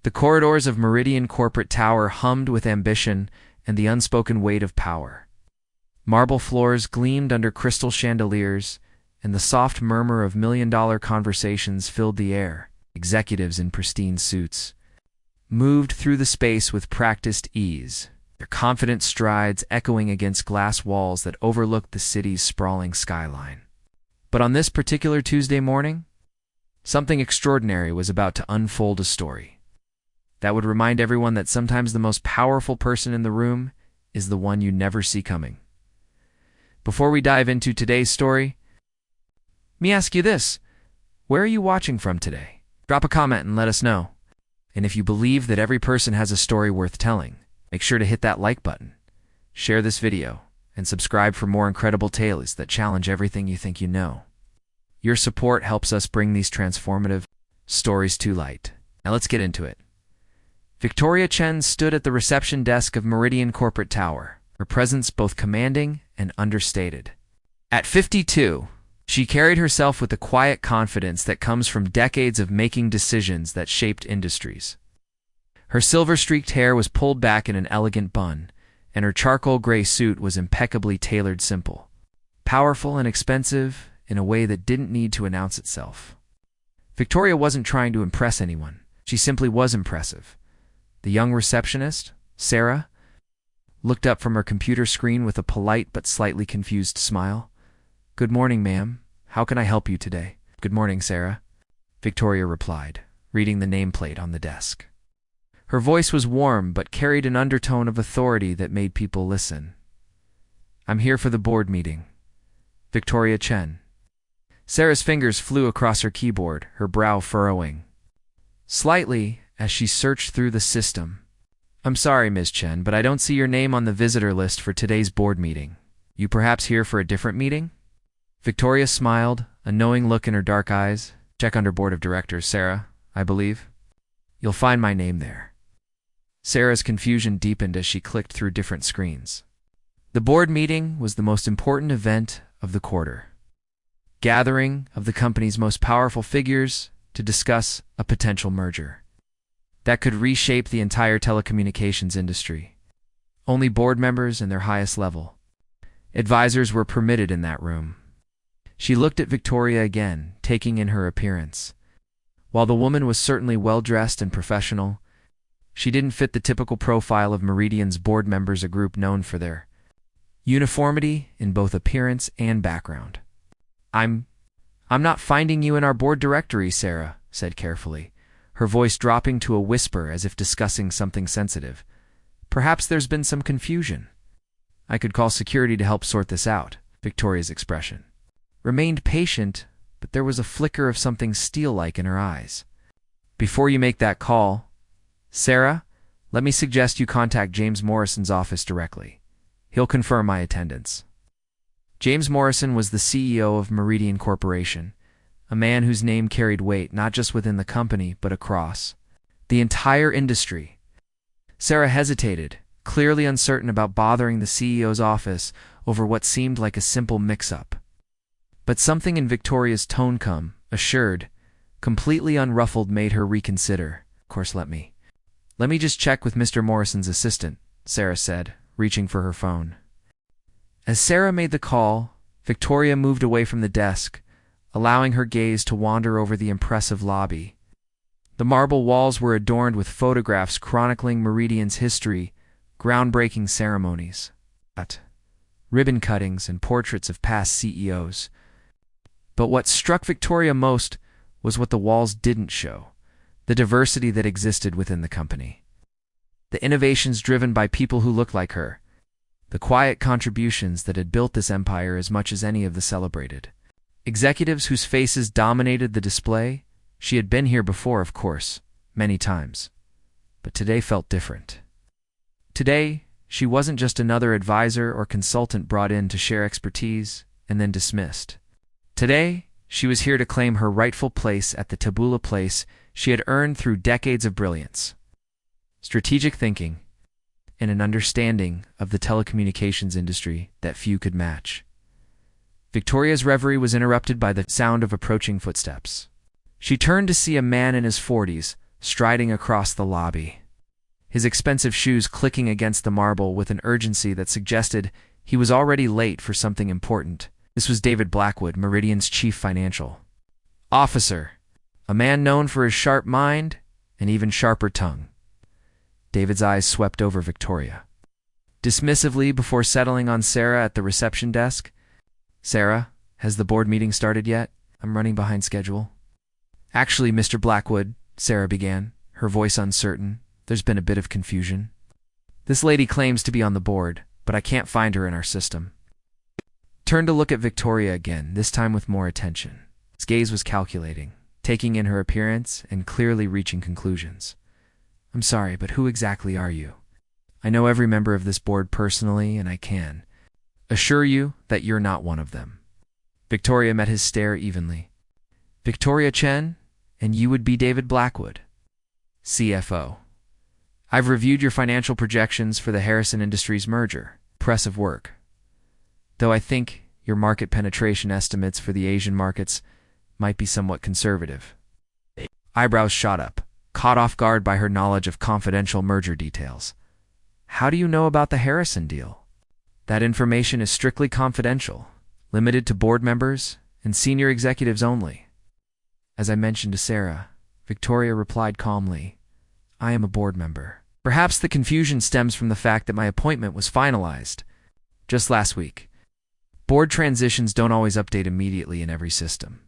The corridors of Meridian Corporate Tower hummed with ambition and the unspoken weight of power. Marble floors gleamed under crystal chandeliers, and the soft murmur of million-dollar conversations filled the air. Executives in pristine suits moved through the space with practiced ease, their confident strides echoing against glass walls that overlooked the city's sprawling skyline. But on this particular Tuesday morning, something extraordinary was about to unfold, a story that would remind everyone that sometimes the most powerful person in the room is the one you never see coming. Before we dive into today's story, let me ask you this: where are you watching from today? Drop a comment and let us know. And if you believe that every person has a story worth telling, make sure to hit that like button, share this video, and subscribe for more incredible tales that challenge everything you think you know. Your support helps us bring these transformative stories to light. Now let's get into it. Victoria Chen stood at the reception desk of Meridian Corporate Tower, her presence both commanding and understated. At 52, she carried herself with the quiet confidence that comes from decades of making decisions that shaped industries. Her silver-streaked hair was pulled back in an elegant bun, and her charcoal gray suit was impeccably tailored, simple, powerful, and expensive in a way that didn't need to announce itself. Victoria wasn't trying to impress anyone. She simply was impressive. The young receptionist, Sarah, looked up from her computer screen with a polite but slightly confused smile. "Good morning, ma'am. How can I help you today?" "Good morning, Sarah," Victoria replied, reading the nameplate on the desk. Her voice was warm but carried an undertone of authority that made people listen. "I'm here for the board meeting. Victoria Chen." Sarah's fingers flew across her keyboard, her brow furrowing slightly as she searched through the system. "I'm sorry, Ms. Chen, but I don't see your name on the visitor list for today's board meeting. You perhaps here for a different meeting?" Victoria smiled, a knowing look in her dark eyes. "Check under Board of Directors, Sarah, I believe. You'll find my name there." Sarah's confusion deepened as she clicked through different screens. The board meeting was the most important event of the quarter. Gathering of the company's most powerful figures to discuss a potential merger that could reshape the entire telecommunications industry. Only board members and their highest level advisors were permitted in that room. She looked at Victoria again, taking in her appearance. While the woman was certainly well-dressed and professional, she didn't fit the typical profile of Meridian's board members, a group known for their uniformity in both appearance and background. I'm not finding you in our board directory," Sarah said carefully, her voice dropping to a whisper as if discussing something sensitive. "Perhaps there's been some confusion." "I could call security to help sort this out." Victoria's expression remained patient, but there was a flicker of something steel-like in her eyes. "Before you make that call, Sarah, let me suggest you contact James Morrison's office directly. He'll confirm my attendance." James Morrison was the CEO of Meridian Corporation, a man whose name carried weight not just within the company but across the entire industry. Sarah hesitated, clearly uncertain about bothering the CEO's office over what seemed like a simple mix-up. But something in Victoria's tone, assured, completely unruffled, made her reconsider. "Of course, let me just check with Mr. Morrison's assistant," Sarah said, reaching for her phone. As Sarah made the call, Victoria moved away from the desk, allowing her gaze to wander over the impressive lobby. The marble walls were adorned with photographs chronicling Meridian's history, groundbreaking ceremonies, ribbon cuttings, and portraits of past CEOs. But what struck Victoria most was what the walls didn't show: the diversity that existed within the company. The innovations driven by people who looked like her. The quiet contributions that had built this empire as much as any of the celebrated executives whose faces dominated the display. She had been here before, of course, many times. But today felt different. Today, she wasn't just another advisor or consultant brought in to share expertise and then dismissed. Today, she was here to claim her rightful place at the tabula place she had earned through decades of brilliance, strategic thinking, and an understanding of the telecommunications industry that few could match. Victoria's reverie was interrupted by the sound of approaching footsteps. She turned to see a man in his 40s, striding across the lobby, his expensive shoes clicking against the marble with an urgency that suggested he was already late for something important. This was David Blackwood, Meridian's chief financial officer, a man known for his sharp mind and even sharper tongue. David's eyes swept over Victoria dismissively before settling on Sarah at the reception desk. "Sarah, has the board meeting started yet? I'm running behind schedule." "Actually, Mr. Blackwood," Sarah began, her voice uncertain, "there's been a bit of confusion. This lady claims to be on the board, but I can't find her in our system." Turned to look at Victoria again, this time with more attention. His gaze was calculating, taking in her appearance and clearly reaching conclusions. "I'm sorry, but who exactly are you? I know every member of this board personally, and I can assure you that you're not one of them." Victoria met his stare evenly. "Victoria Chen, and you would be David Blackwood, CFO. I've reviewed your financial projections for the Harrison Industries merger. Impressive work. Though I think your market penetration estimates for the Asian markets might be somewhat conservative." Eyebrows shot up, caught off guard by her knowledge of confidential merger details. "How do you know about the Harrison deal?" "That information is strictly confidential, limited to board members and senior executives only." As I mentioned to Sarah, Victoria replied calmly, "I am a board member." Perhaps the confusion stems from the fact that my appointment was finalized just last week. Board transitions don't always update immediately in every system.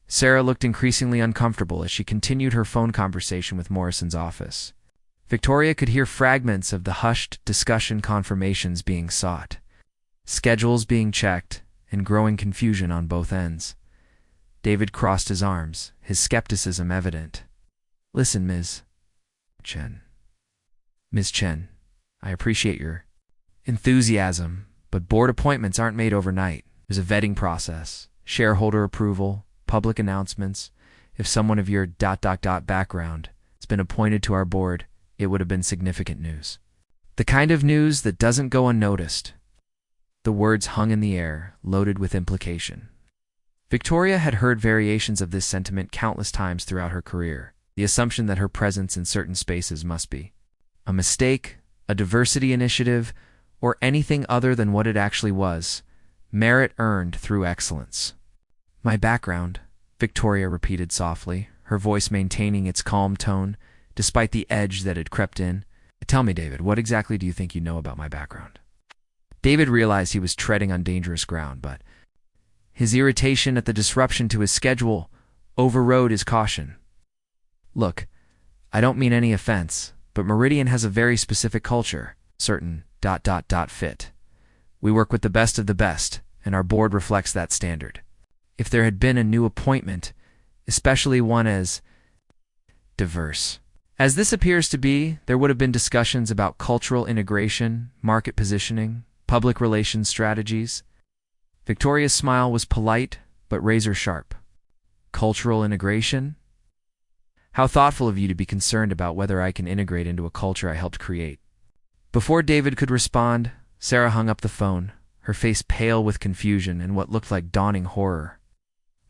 Sarah looked increasingly uncomfortable as she continued her phone conversation with Morrison's office. Victoria could hear fragments of the hushed discussion, confirmations being sought, schedules being checked, and growing confusion on both ends. David crossed his arms, his skepticism evident. "Listen, Ms. Chen. Ms. Chen, I appreciate your enthusiasm, but board appointments aren't made overnight. There's a vetting process, shareholder approval, public announcements. If someone of your background has been appointed to our board, it would have been significant news. The kind of news that doesn't go unnoticed." The words hung in the air, loaded with implication. Victoria had heard variations of this sentiment countless times throughout her career, the assumption that her presence in certain spaces must be a mistake, a diversity initiative, or anything other than what it actually was, merit earned through excellence. "My background," Victoria repeated softly, her voice maintaining its calm tone, despite the edge that had crept in. "Tell me, David, what exactly do you think you know about my background?" David realized he was treading on dangerous ground, but his irritation at the disruption to his schedule overrode his caution. "Look, I don't mean any offense, but Meridian has a very specific culture, certain ... fit. We work with the best of the best, and our board reflects that standard. If there had been a new appointment, especially one as diverse as this appears to be, there would have been discussions about cultural integration, market positioning, public relations strategies." Victoria's smile was polite, but razor-sharp. "Cultural integration? How thoughtful of you to be concerned about whether I can integrate into a culture I helped create." Before David could respond, Sarah hung up the phone, her face pale with confusion and what looked like dawning horror.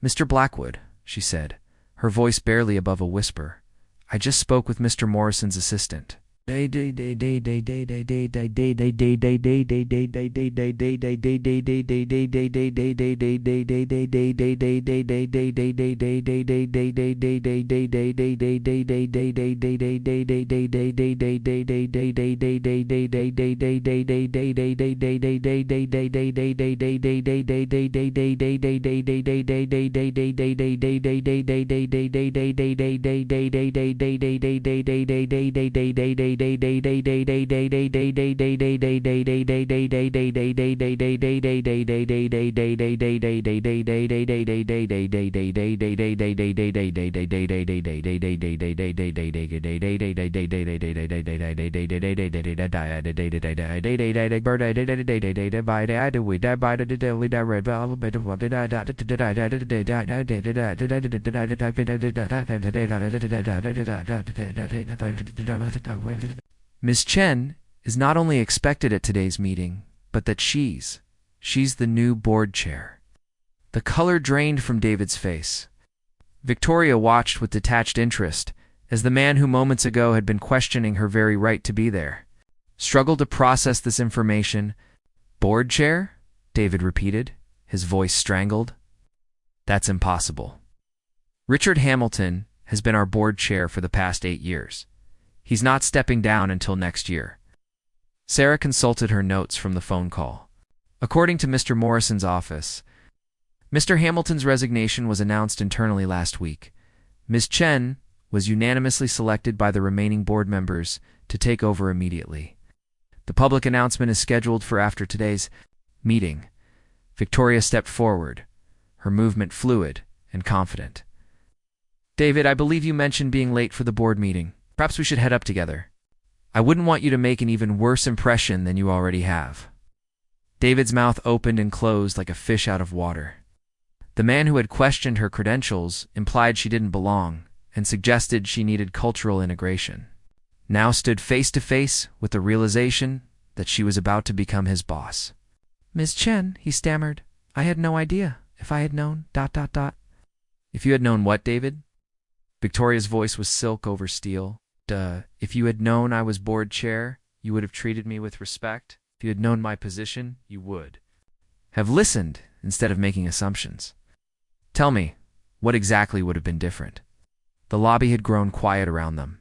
"Mr. Blackwood," she said, her voice barely above a whisper, "I just spoke with Mr. Morrison's assistant." Ms. Chen is not only expected at today's meeting, but that she's the new board chair. The color drained from David's face. Victoria watched with detached interest as the man who moments ago had been questioning her very right to be there. Struggled to process this information. "Board chair?" David repeated, his voice strangled. "That's impossible. Richard Hamilton has been our board chair for the past 8 years. He's not stepping down until next year." Sarah consulted her notes from the phone call. According to Mr. Morrison's office, Mr. Hamilton's resignation was announced internally last week. Ms. Chen was unanimously selected by the remaining board members to take over immediately. The public announcement is scheduled for after today's meeting. Victoria stepped forward, her movement fluid and confident. "David, I believe you mentioned being late for the board meeting. Perhaps we should head up together. I wouldn't want you to make an even worse impression than you already have." David's mouth opened and closed like a fish out of water. The man who had questioned her credentials implied she didn't belong and suggested she needed cultural integration. Now stood face to face with the realization that she was about to become his boss. "Ms. Chen," he stammered, "I had no idea. If I had known, .. If you had known what, David? Victoria's voice was silk over steel. If you had known I was board chair, you would have treated me with respect. If you had known my position, you would have listened instead of making assumptions. Tell me, what exactly would have been different?" The lobby had grown quiet around them.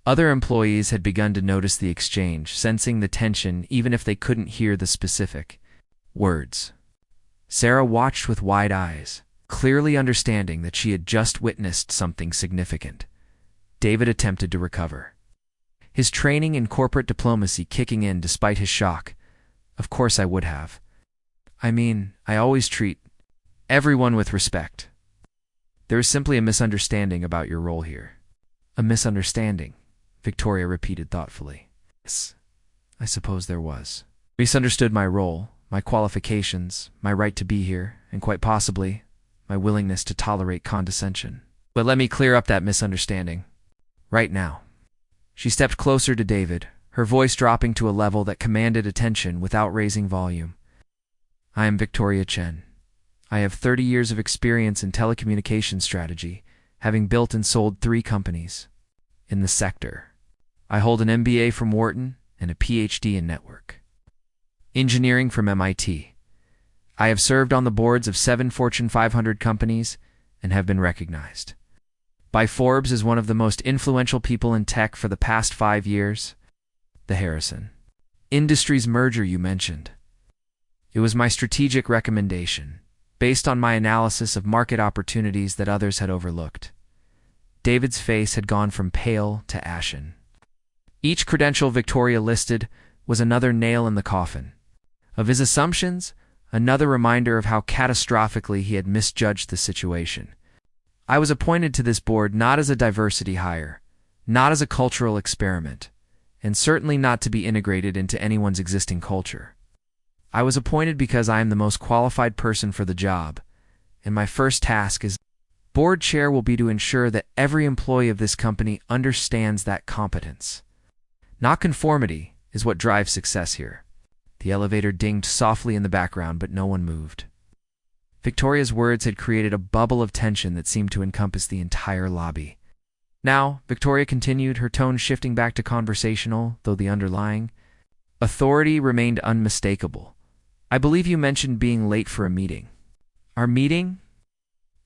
Other employees had begun to notice the exchange, sensing the tension even if they couldn't hear the specific words. Sarah watched with wide eyes, clearly understanding that she had just witnessed something significant. David attempted to recover, his training in corporate diplomacy kicking in despite his shock. "Of course I would have. I mean, I always treat everyone with respect. There is simply a misunderstanding about your role here." "A misunderstanding," Victoria repeated thoughtfully. "Yes, I suppose there was. Misunderstood my role, my qualifications, my right to be here, and quite possibly my willingness to tolerate condescension. But let me clear up that misunderstanding right now." She stepped closer to David, her voice dropping to a level that commanded attention without raising volume. "I am Victoria Chen. I have 30 years of experience in telecommunications strategy, having built and sold 3 companies in the sector. I hold an MBA from Wharton and a PhD in network engineering from MIT. I have served on the boards of 7 Fortune 500 companies and have been recognized by Forbes as one of the most influential people in tech for the past 5 years. The Harrison Industries merger you mentioned. It was my strategic recommendation, based on my analysis of market opportunities that others had overlooked." David's face had gone from pale to ashen. Each credential Victoria listed was another nail in the coffin. Of his assumptions, another reminder of how catastrophically he had misjudged the situation. "I was appointed to this board not as a diversity hire, not as a cultural experiment, and certainly not to be integrated into anyone's existing culture. I was appointed because I am the most qualified person for the job, and my first task as board chair will be to ensure that every employee of this company understands that competence, not conformity, is what drives success here." The elevator dinged softly in the background, but no one moved. Victoria's words had created a bubble of tension that seemed to encompass the entire lobby. "Now," Victoria continued, her tone shifting back to conversational, though the underlying authority remained unmistakable. "I believe you mentioned being late for a meeting. Our meeting?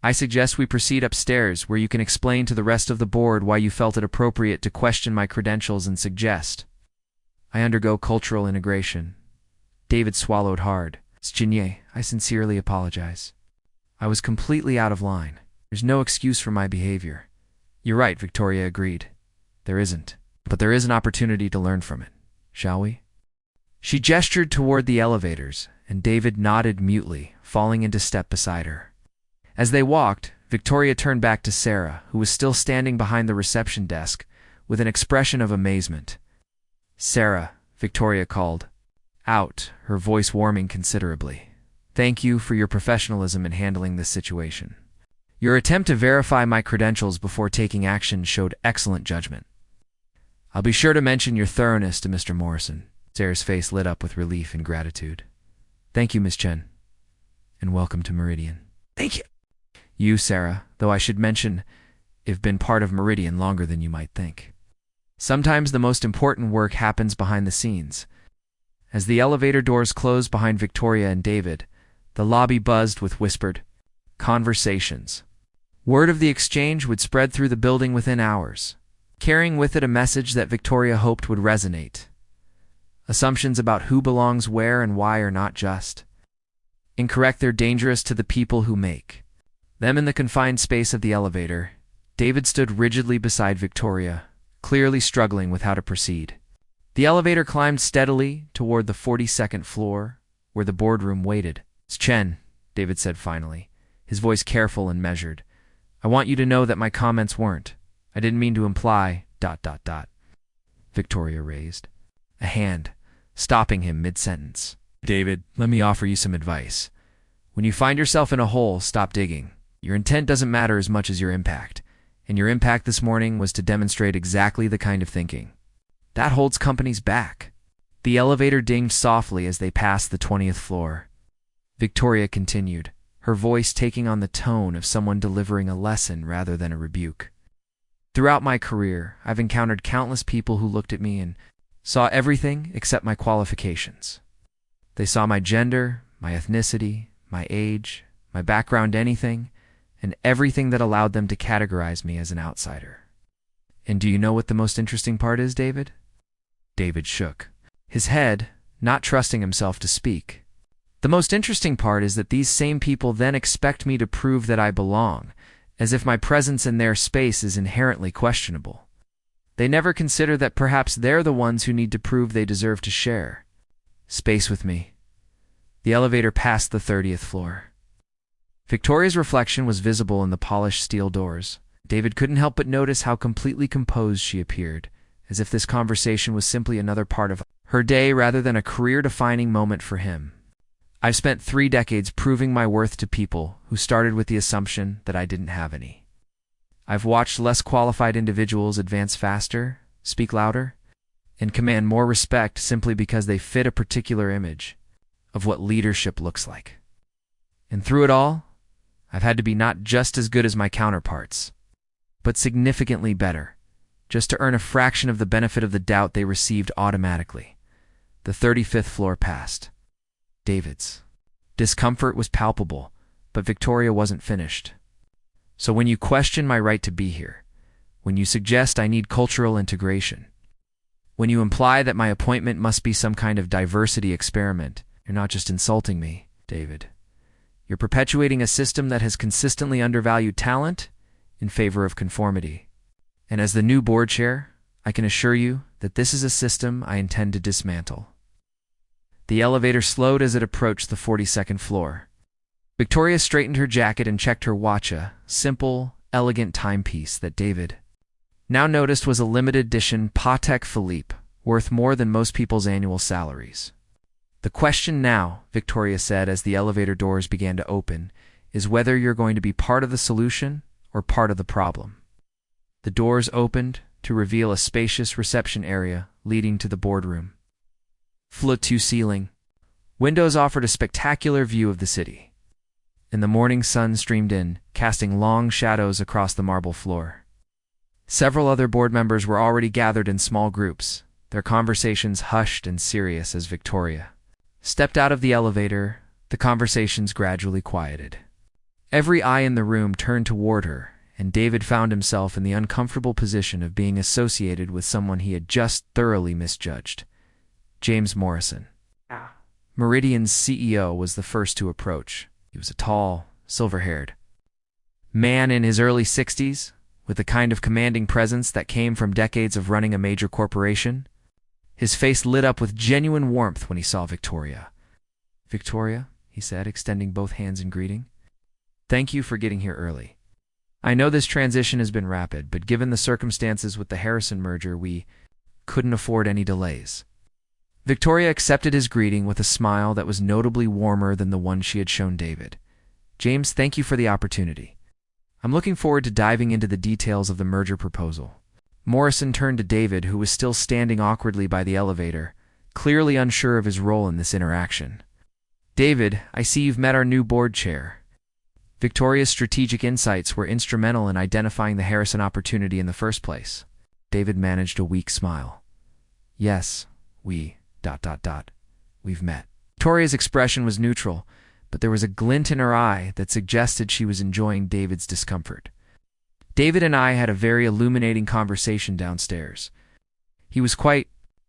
I suggest we proceed upstairs, where you can explain to the rest of the board why you felt it appropriate to question my credentials and suggest I undergo cultural integration." David swallowed hard. "Jinye, I sincerely apologize. I was completely out of line. There's no excuse for my behavior." "You're right," Victoria agreed. "There isn't. But there is an opportunity to learn from it. Shall we?" She gestured toward the elevators, and David nodded mutely, falling into step beside her. As they walked, Victoria turned back to Sarah, who was still standing behind the reception desk, with an expression of amazement. "Sarah," Victoria called out, her voice warming considerably. "Thank you for your professionalism in handling this situation. Your attempt to verify my credentials before taking action showed excellent judgment. I'll be sure to mention your thoroughness to Mr. Morrison." Sarah's face lit up with relief and gratitude. "Thank you, Miss Chen, and welcome to Meridian." "Thank you." "You, Sarah, though I should mention, I've been part of Meridian longer than you might think. Sometimes the most important work happens behind the scenes. As the elevator doors closed behind Victoria and David, the lobby buzzed with whispered conversations. Word of the exchange would spread through the building within hours, carrying with it a message that Victoria hoped would resonate. Assumptions about who belongs where and why are not just incorrect, they're dangerous to the people who make them. In the confined space of the elevator, David stood rigidly beside Victoria, clearly struggling with how to proceed. The elevator climbed steadily toward the 42nd floor, where the boardroom waited. "It's Chen," David said finally, his voice careful and measured. "I want you to know that my comments weren't. I didn't mean to imply ... Victoria raised a hand, stopping him mid-sentence. "David, let me offer you some advice. When you find yourself in a hole, stop digging. Your intent doesn't matter as much as your impact. And your impact this morning was to demonstrate exactly the kind of thinking that holds companies back." The elevator dinged softly as they passed the 20th floor. Victoria continued, her voice taking on the tone of someone delivering a lesson rather than a rebuke. "Throughout my career, I've encountered countless people who looked at me and saw everything except my qualifications. They saw my gender, my ethnicity, my age, my background, anything, and everything that allowed them to categorize me as an outsider. And do you know what the most interesting part is, David?" David shook his head, not trusting himself to speak. "The most interesting part is that these same people then expect me to prove that I belong, as if my presence in their space is inherently questionable. They never consider that perhaps they're the ones who need to prove they deserve to share space with me." The elevator passed the 30th floor. Victoria's reflection was visible in the polished steel doors. David couldn't help but notice how completely composed she appeared, as if this conversation was simply another part of her day rather than a career-defining moment for him. "I've spent 3 decades proving my worth to people who started with the assumption that I didn't have any. I've watched less qualified individuals advance faster, speak louder, and command more respect simply because they fit a particular image of what leadership looks like. And through it all, I've had to be not just as good as my counterparts, but significantly better, just to earn a fraction of the benefit of the doubt they received automatically." The 35th floor passed. David's discomfort was palpable, but Victoria wasn't finished. "So when you question my right to be here, when you suggest I need cultural integration, when you imply that my appointment must be some kind of diversity experiment, you're not just insulting me, David. You're perpetuating a system that has consistently undervalued talent in favor of conformity. And as the new board chair, I can assure you that this is a system I intend to dismantle." The elevator slowed as it approached the 42nd floor. Victoria straightened her jacket and checked her watch, a simple, elegant timepiece that David now noticed was a limited edition Patek Philippe, worth more than most people's annual salaries. "The question now," Victoria said as the elevator doors began to open, "is whether you're going to be part of the solution or part of the problem." The doors opened to reveal a spacious reception area leading to the boardroom. Floor-to-ceiling windows offered a spectacular view of the city, and the morning sun streamed in, casting long shadows across the marble floor. Several other board members were already gathered in small groups, their conversations hushed and serious. As Victoria stepped out of the elevator, the conversations gradually quieted. Every eye in the room turned toward her, and David found himself in the uncomfortable position of being associated with someone he had just thoroughly misjudged. James Morrison, Meridian's CEO, was the first to approach. He was a tall, silver-haired man in his early 60s, with the kind of commanding presence that came from decades of running a major corporation. His face lit up with genuine warmth when he saw Victoria. "Victoria," he said, extending both hands in greeting. "Thank you for getting here early. I know this transition has been rapid, but given the circumstances with the Harrison merger, we couldn't afford any delays." Victoria accepted his greeting with a smile that was notably warmer than the one she had shown David. "James, thank you for the opportunity. I'm looking forward to diving into the details of the merger proposal." Morrison turned to David, who was still standing awkwardly by the elevator, clearly unsure of his role in this interaction. "David, I see you've met our new board chair." Victoria's strategic insights were instrumental in identifying the Harrison opportunity in the first place. David managed a weak smile. Yes, we've met. Victoria's expression was neutral, but there was a glint in her eye that suggested she was enjoying David's discomfort. David and I had a very illuminating conversation downstairs. He was quite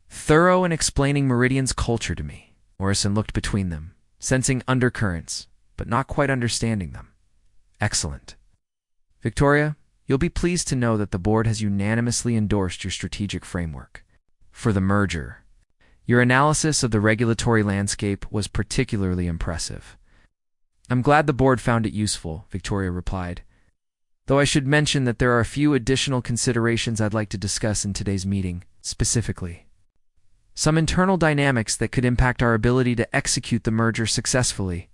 thorough in explaining Meridian's culture to me. Morrison looked between them, sensing undercurrents, but not quite understanding them. Excellent. Victoria, you'll be pleased to know that the board has unanimously endorsed your strategic framework for the merger. Your analysis of the regulatory landscape was particularly impressive. I'm glad the board found it useful, Victoria replied, though I should mention that there are a few additional considerations I'd like to discuss in today's meeting, specifically some internal dynamics that could impact our ability to execute the merger successfully.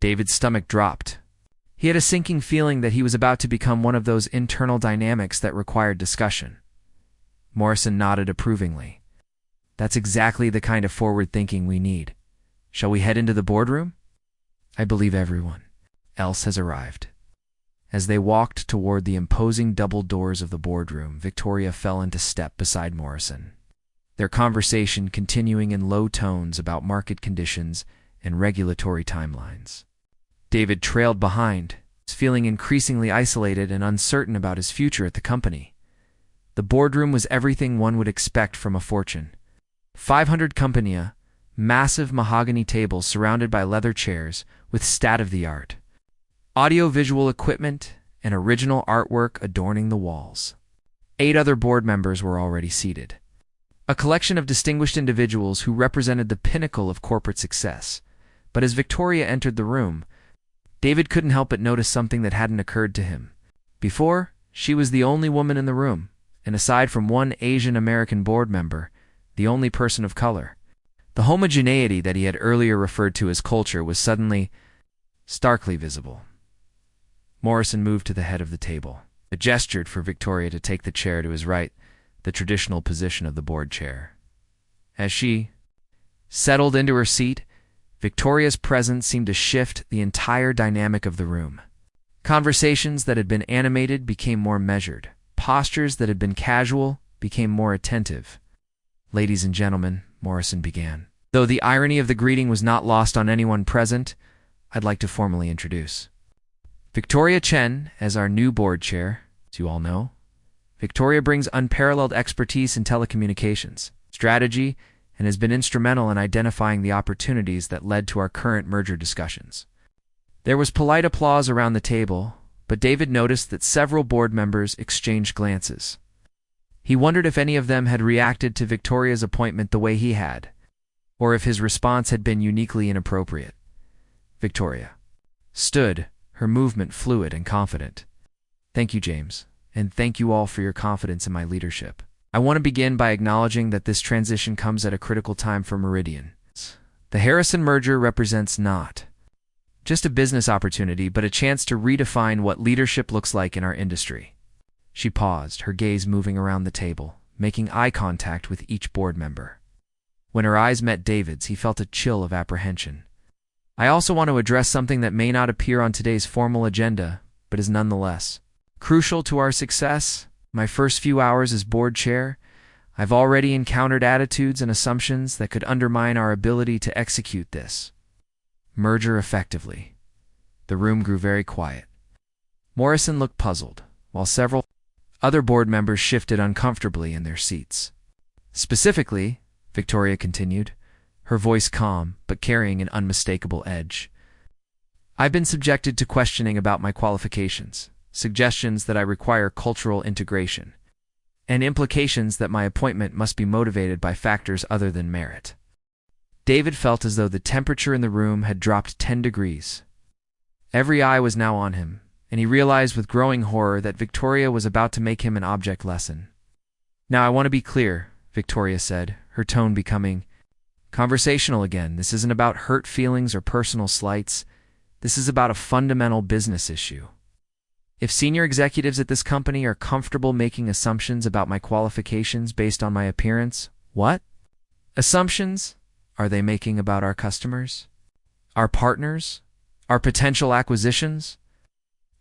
David's stomach dropped. He had a sinking feeling that he was about to become one of those internal dynamics that required discussion. Morrison nodded approvingly. That's exactly the kind of forward thinking we need. Shall we head into the boardroom? I believe everyone else has arrived. As they walked toward the imposing double doors of the boardroom, Victoria fell into step beside Morrison, their conversation continuing in low tones about market conditions and regulatory timelines. David trailed behind, feeling increasingly isolated and uncertain about his future at the company. The boardroom was everything one would expect from a Fortune 500 company, massive mahogany tables surrounded by leather chairs with state-of-the-art audio-visual equipment and original artwork adorning the walls. 8 other board members were already seated, a collection of distinguished individuals who represented the pinnacle of corporate success. But as Victoria entered the room, David couldn't help but notice something that hadn't occurred to him before. She was the only woman in the room, and aside from one Asian American board member, the only person of color. The homogeneity that he had earlier referred to as culture was suddenly starkly visible. Morrison moved to the head of the table. He gestured for Victoria to take the chair to his right, the traditional position of the board chair. As she settled into her seat, Victoria's presence seemed to shift the entire dynamic of the room. Conversations that had been animated became more measured. Postures that had been casual became more attentive. Ladies and gentlemen, Morrison began. Though the irony of the greeting was not lost on anyone present, I'd like to formally introduce Victoria Chen as our new board chair. As you all know, Victoria brings unparalleled expertise in telecommunications strategy and has been instrumental in identifying the opportunities that led to our current merger discussions. There was polite applause around the table, but David noticed that several board members exchanged glances. He wondered if any of them had reacted to Victoria's appointment the way he had, or if his response had been uniquely inappropriate. Victoria stood, her movement fluid and confident. Thank you, James, and thank you all for your confidence in my leadership. I want to begin by acknowledging that this transition comes at a critical time for Meridian. The Harrison merger represents not just a business opportunity, but a chance to redefine what leadership looks like in our industry. She paused, her gaze moving around the table, making eye contact with each board member. When her eyes met David's, he felt a chill of apprehension. I also want to address something that may not appear on today's formal agenda, but is nonetheless crucial to our success. My first few hours as board chair, I've already encountered attitudes and assumptions that could undermine our ability to execute this merger effectively. The room grew very quiet. Morrison looked puzzled, while several other board members shifted uncomfortably in their seats. Specifically, Victoria continued, her voice calm but carrying an unmistakable edge, I've been subjected to questioning about my qualifications, suggestions that I require cultural integration, and implications that my appointment must be motivated by factors other than merit. David felt as though the temperature in the room had dropped 10 degrees. Every eye was now on him, and he realized with growing horror that Victoria was about to make him an object lesson. Now I want to be clear, Victoria said, her tone becoming conversational again. This isn't about hurt feelings or personal slights. This is about a fundamental business issue. If senior executives at this company are comfortable making assumptions about my qualifications based on my appearance, what assumptions are they making about our customers, our partners, our potential acquisitions?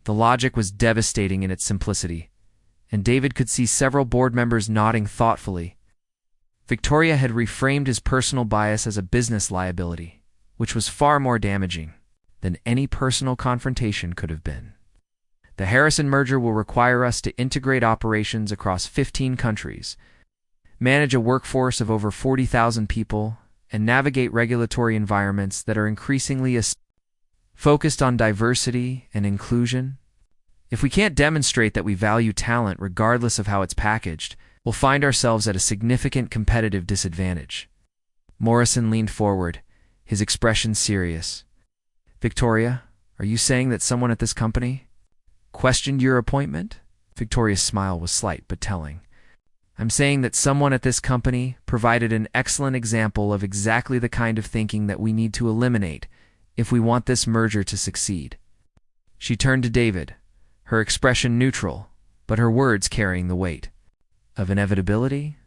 The logic was devastating in its simplicity, and David could see several board members nodding thoughtfully. Victoria had reframed his personal bias as a business liability, which was far more damaging than any personal confrontation could have been. The Harrison merger will require us to integrate operations across 15 countries, manage a workforce of over 40,000 people, and navigate regulatory environments that are increasingly focused on diversity and inclusion. If we can't demonstrate that we value talent regardless of how it's packaged, we'll find ourselves at a significant competitive disadvantage. Morrison leaned forward, his expression serious. Victoria, are you saying that someone at this company questioned your appointment? Victoria's smile was slight but telling. I'm saying that someone at this company provided an excellent example of exactly the kind of thinking that we need to eliminate if we want this merger to succeed. She turned to David, her expression neutral, but her words carrying the weight of inevitability.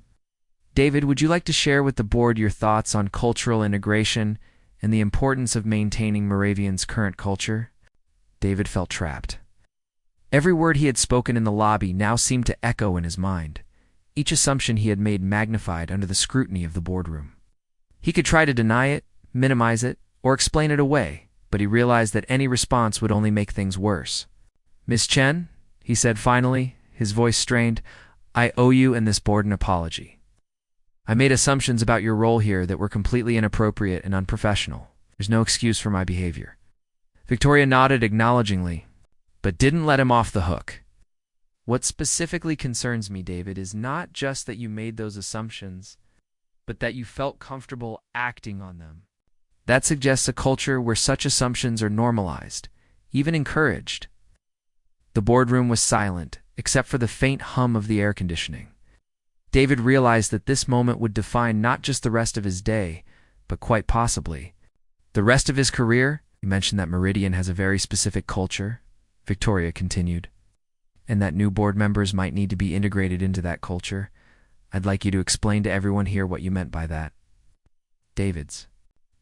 David, would you like to share with the board your thoughts on cultural integration and the importance of maintaining Moravian's current culture? David felt trapped. Every word he had spoken in the lobby now seemed to echo in his mind, each assumption he had made magnified under the scrutiny of the boardroom. He could try to deny it, minimize it, or explain it away, but he realized that any response would only make things worse. Miss Chen, he said finally, his voice strained, I owe you and this board an apology. I made assumptions about your role here that were completely inappropriate and unprofessional. There's no excuse for my behavior. Victoria nodded acknowledgingly, but didn't let him off the hook. What specifically concerns me, David, is not just that you made those assumptions, but that you felt comfortable acting on them. That suggests a culture where such assumptions are normalized, even encouraged. The boardroom was silent, except for the faint hum of the air conditioning. David realized that this moment would define not just the rest of his day, but quite possibly the rest of his career. You mentioned that Meridian has a very specific culture, Victoria continued, and that new board members might need to be integrated into that culture. I'd like you to explain to everyone here what you meant by that. David's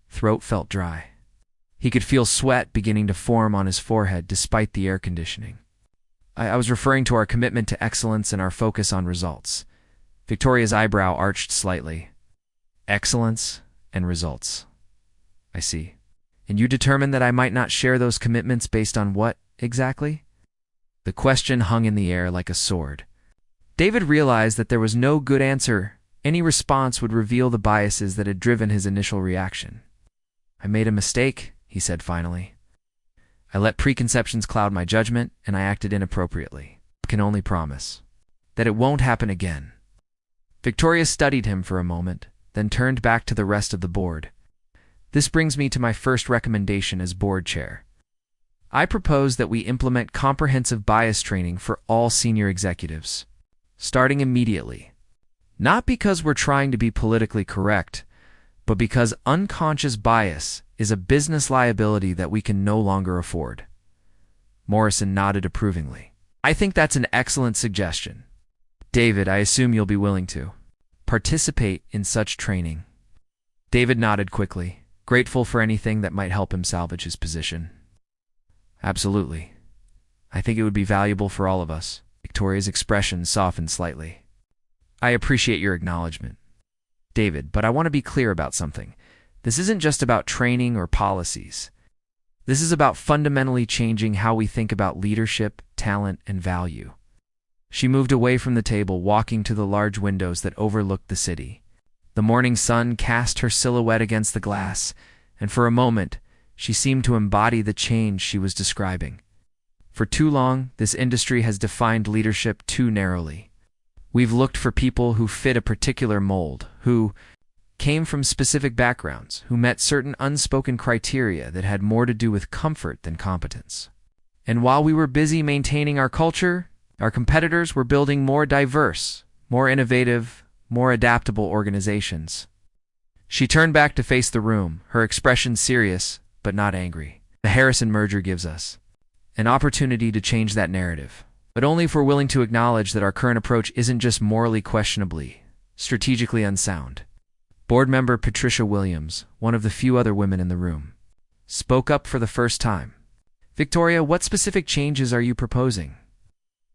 throat felt dry. He could feel sweat beginning to form on his forehead despite the air conditioning. I was referring to our commitment to excellence and our focus on results. Victoria's eyebrow arched slightly. Excellence and results. I see. And you determined that I might not share those commitments based on what, exactly? The question hung in the air like a sword. David realized that there was no good answer. Any response would reveal the biases that had driven his initial reaction. I made a mistake, he said finally. I let preconceptions cloud my judgment, and I acted inappropriately. I can only promise that it won't happen again. Victoria studied him for a moment, then turned back to the rest of the board. This brings me to my first recommendation as board chair. I propose that we implement comprehensive bias training for all senior executives, starting immediately. Not because we're trying to be politically correct, but because unconscious bias is a business liability that we can no longer afford. Morrison nodded approvingly. I think that's an excellent suggestion. David, I assume you'll be willing to participate in such training. David nodded quickly, grateful for anything that might help him salvage his position. Absolutely. I think it would be valuable for all of us. Victoria's expression softened slightly. I appreciate your acknowledgement, David, but I want to be clear about something. This isn't just about training or policies. This is about fundamentally changing how we think about leadership, talent, and value. She moved away from the table, walking to the large windows that overlooked the city. The morning sun cast her silhouette against the glass, and for a moment, she seemed to embody the change she was describing. For too long, this industry has defined leadership too narrowly. We've looked for people who fit a particular mold, who came from specific backgrounds, who met certain unspoken criteria that had more to do with comfort than competence. And while we were busy maintaining our culture, our competitors were building more diverse, more innovative, more adaptable organizations. She turned back to face the room, her expression serious, but not angry. The Harrison merger gives us an opportunity to change that narrative, but only if we're willing to acknowledge that our current approach isn't just morally questionably, strategically unsound. Board member Patricia Williams, one of the few other women in the room, spoke up for the first time. Victoria, what specific changes are you proposing?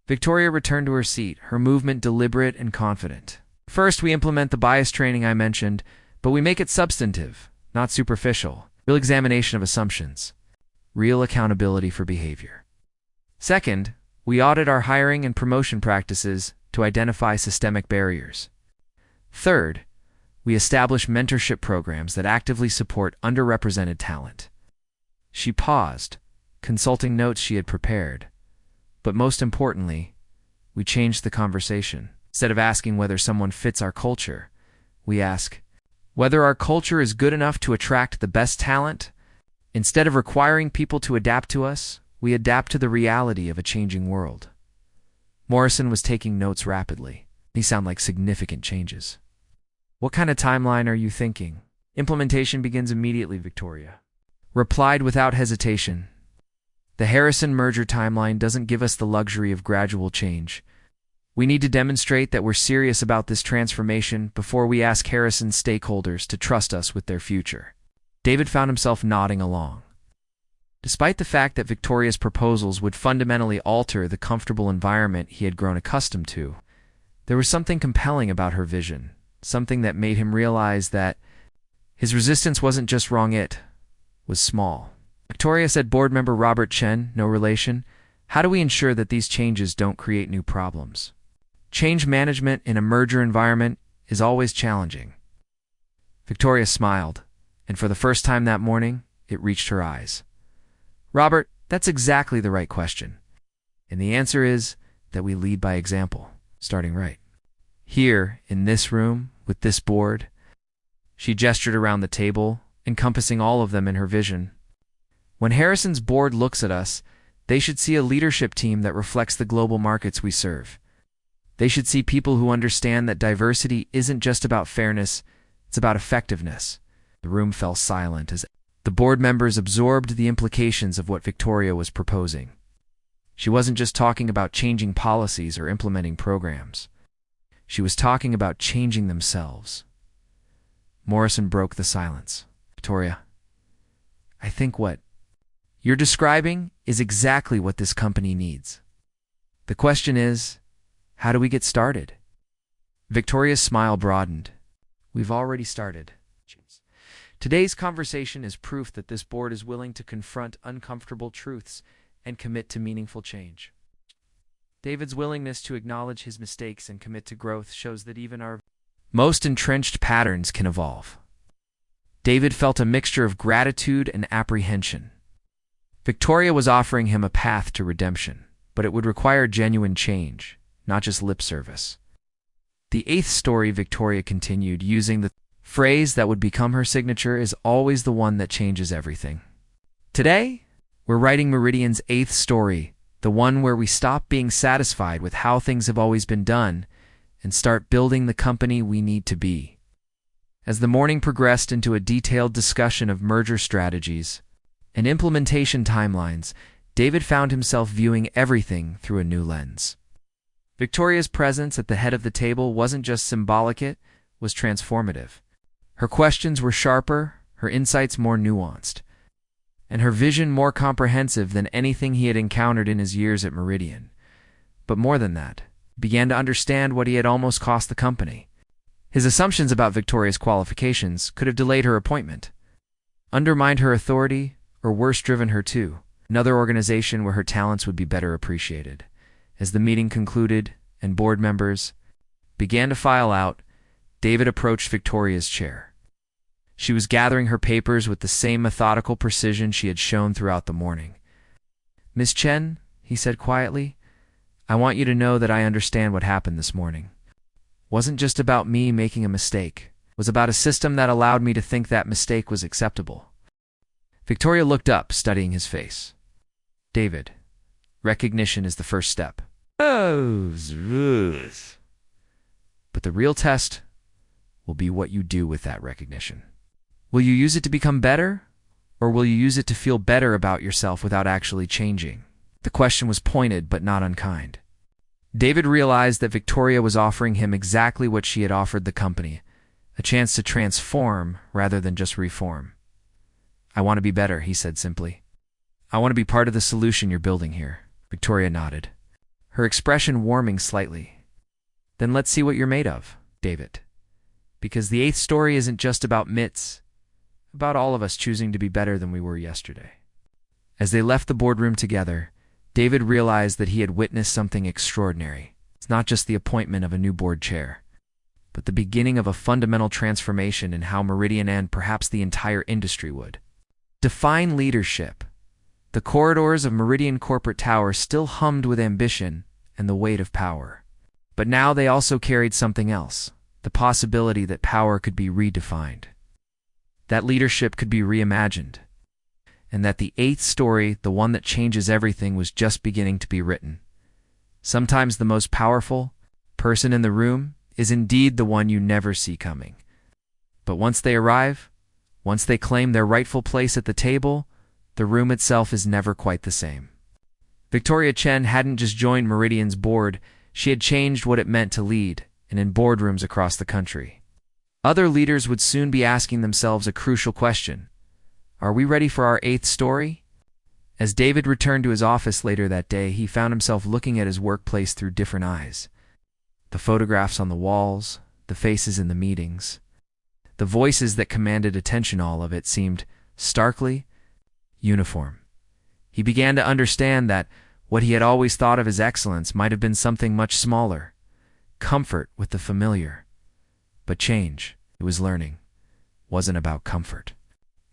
Victoria returned to her seat, her movement deliberate and confident. First, we implement the bias training I mentioned, but we make it substantive, not superficial. Real examination of assumptions. Real accountability for behavior. Second, we audit our hiring and promotion practices to identify systemic barriers. Third, we establish mentorship programs that actively support underrepresented talent. She paused, consulting notes she had prepared. But most importantly, we changed the conversation. Instead of asking whether someone fits our culture, we ask whether our culture is good enough to attract the best talent. Instead of requiring people to adapt to us, we adapt to the reality of a changing world. Morrison was taking notes rapidly. These sound like significant changes. What kind of timeline are you thinking? Implementation begins immediately, Victoria replied without hesitation. The Harrison merger timeline doesn't give us the luxury of gradual change. We need to demonstrate that we're serious about this transformation before we ask Harrison's stakeholders to trust us with their future. David found himself nodding along. Despite the fact that Victoria's proposals would fundamentally alter the comfortable environment he had grown accustomed to, there was something compelling about her vision, something that made him realize that his resistance wasn't just wrong, it was small. Victoria said, board member Robert Chen, no relation, how do we ensure that these changes don't create new problems? Change management in a merger environment is always challenging. Victoria smiled, and for the first time that morning, it reached her eyes. Robert, that's exactly the right question. And the answer is that we lead by example, starting right. Here, in this room, with this board, she gestured around the table, encompassing all of them in her vision. When Harrison's board looks at us, they should see a leadership team that reflects the global markets we serve. They should see people who understand that diversity isn't just about fairness, it's about effectiveness. The room fell silent as the board members absorbed the implications of what Victoria was proposing. She wasn't just talking about changing policies or implementing programs. She was talking about changing themselves. Morrison broke the silence. Victoria, I think what you're describing is exactly what this company needs. The question is, how do we get started? Victoria's smile broadened. We've already started. Today's conversation is proof that this board is willing to confront uncomfortable truths and commit to meaningful change. David's willingness to acknowledge his mistakes and commit to growth shows that even our most entrenched patterns can evolve. David felt a mixture of gratitude and apprehension. Victoria was offering him a path to redemption, but it would require genuine change, not just lip service. The eighth story, Victoria continued, using the phrase that would become her signature, is always the one that changes everything. Today, we're writing Meridian's eighth story, the one where we stop being satisfied with how things have always been done and start building the company we need to be. As the morning progressed into a detailed discussion of merger strategies and implementation timelines, David found himself viewing everything through a new lens. Victoria's presence at the head of the table wasn't just symbolic, it was transformative. Her questions were sharper, her insights more nuanced, and her vision more comprehensive than anything he had encountered in his years at Meridian. But more than that, he began to understand what he had almost cost the company. His assumptions about Victoria's qualifications could have delayed her appointment, undermined her authority, or worse, driven her to another organization where her talents would be better appreciated. As the meeting concluded and board members began to file out, David approached Victoria's chair. She was gathering her papers with the same methodical precision she had shown throughout the morning. Miss Chen, he said quietly, I want you to know that I understand what happened this morning. It wasn't just about me making a mistake. It was about a system that allowed me to think that mistake was acceptable. Victoria looked up, studying his face. David, recognition is the first step. But the real test will be what you do with that recognition. Will you use it to become better, or will you use it to feel better about yourself without actually changing? The question was pointed but not unkind. David realized that Victoria was offering him exactly what she had offered the company, a chance to transform rather than just reform. I want to be better, he said simply. I want to be part of the solution you're building here. Victoria nodded, her expression warming slightly. Then let's see what you're made of, David. Because the eighth story isn't just about myths, about all of us choosing to be better than we were yesterday. As they left the boardroom together, David realized that he had witnessed something extraordinary. It's not just the appointment of a new board chair, but the beginning of a fundamental transformation in how Meridian and perhaps the entire industry would define leadership. The corridors of Meridian Corporate Tower still hummed with ambition and the weight of power. But now they also carried something else, the possibility that power could be redefined, that leadership could be reimagined, and that the eighth story, the one that changes everything, was just beginning to be written. Sometimes the most powerful person in the room is indeed the one you never see coming. But once they arrive, once they claim their rightful place at the table, the room itself is never quite the same. Victoria Chen hadn't just joined Meridian's board, she had changed what it meant to lead, and in boardrooms across the country. Other leaders would soon be asking themselves a crucial question. Are we ready for our eighth story? As David returned to his office later that day, he found himself looking at his workplace through different eyes. The photographs on the walls, the faces in the meetings, the voices that commanded attention, all of it seemed starkly uniform. He began to understand that what he had always thought of as excellence might have been something much smaller, comfort with the familiar. But change, he was learning, wasn't about comfort.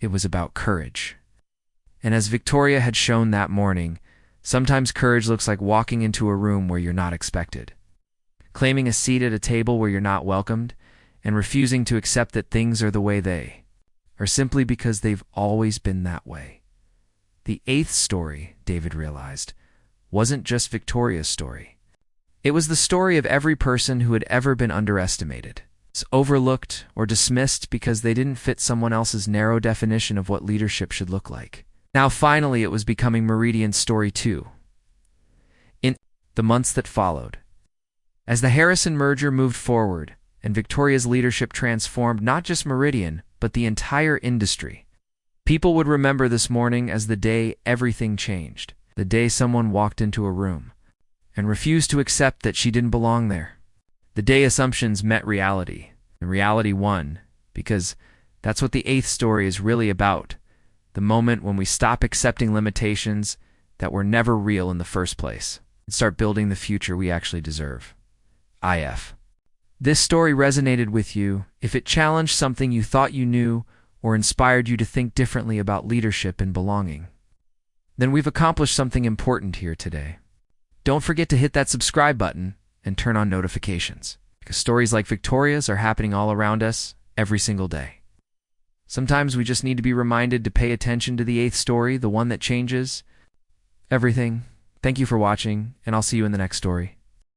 It was about courage. And as Victoria had shown that morning, sometimes courage looks like walking into a room where you're not expected, claiming a seat at a table where you're not welcomed, and refusing to accept that things are the way they are simply because they've always been that way. The eighth story, David realized, wasn't just Victoria's story. It was the story of every person who had ever been underestimated, overlooked, or dismissed because they didn't fit someone else's narrow definition of what leadership should look like. Now finally it was becoming Meridian's story too. In the months that followed, as the Harrison merger moved forward and Victoria's leadership transformed not just Meridian, but the entire industry, people would remember this morning as the day everything changed, the day someone walked into a room and refused to accept that she didn't belong there, the day assumptions met reality, and reality won, because that's what the eighth story is really about, the moment when we stop accepting limitations that were never real in the first place and start building the future we actually deserve. IF. This story resonated with you if it challenged something you thought you knew or inspired you to think differently about leadership and belonging. Then we've accomplished something important here today. Don't forget to hit that subscribe button and turn on notifications, because stories like Victoria's are happening all around us every single day. Sometimes we just need to be reminded to pay attention to the eighth story, the one that changes everything. Thank you for watching, and I'll see you in the next story.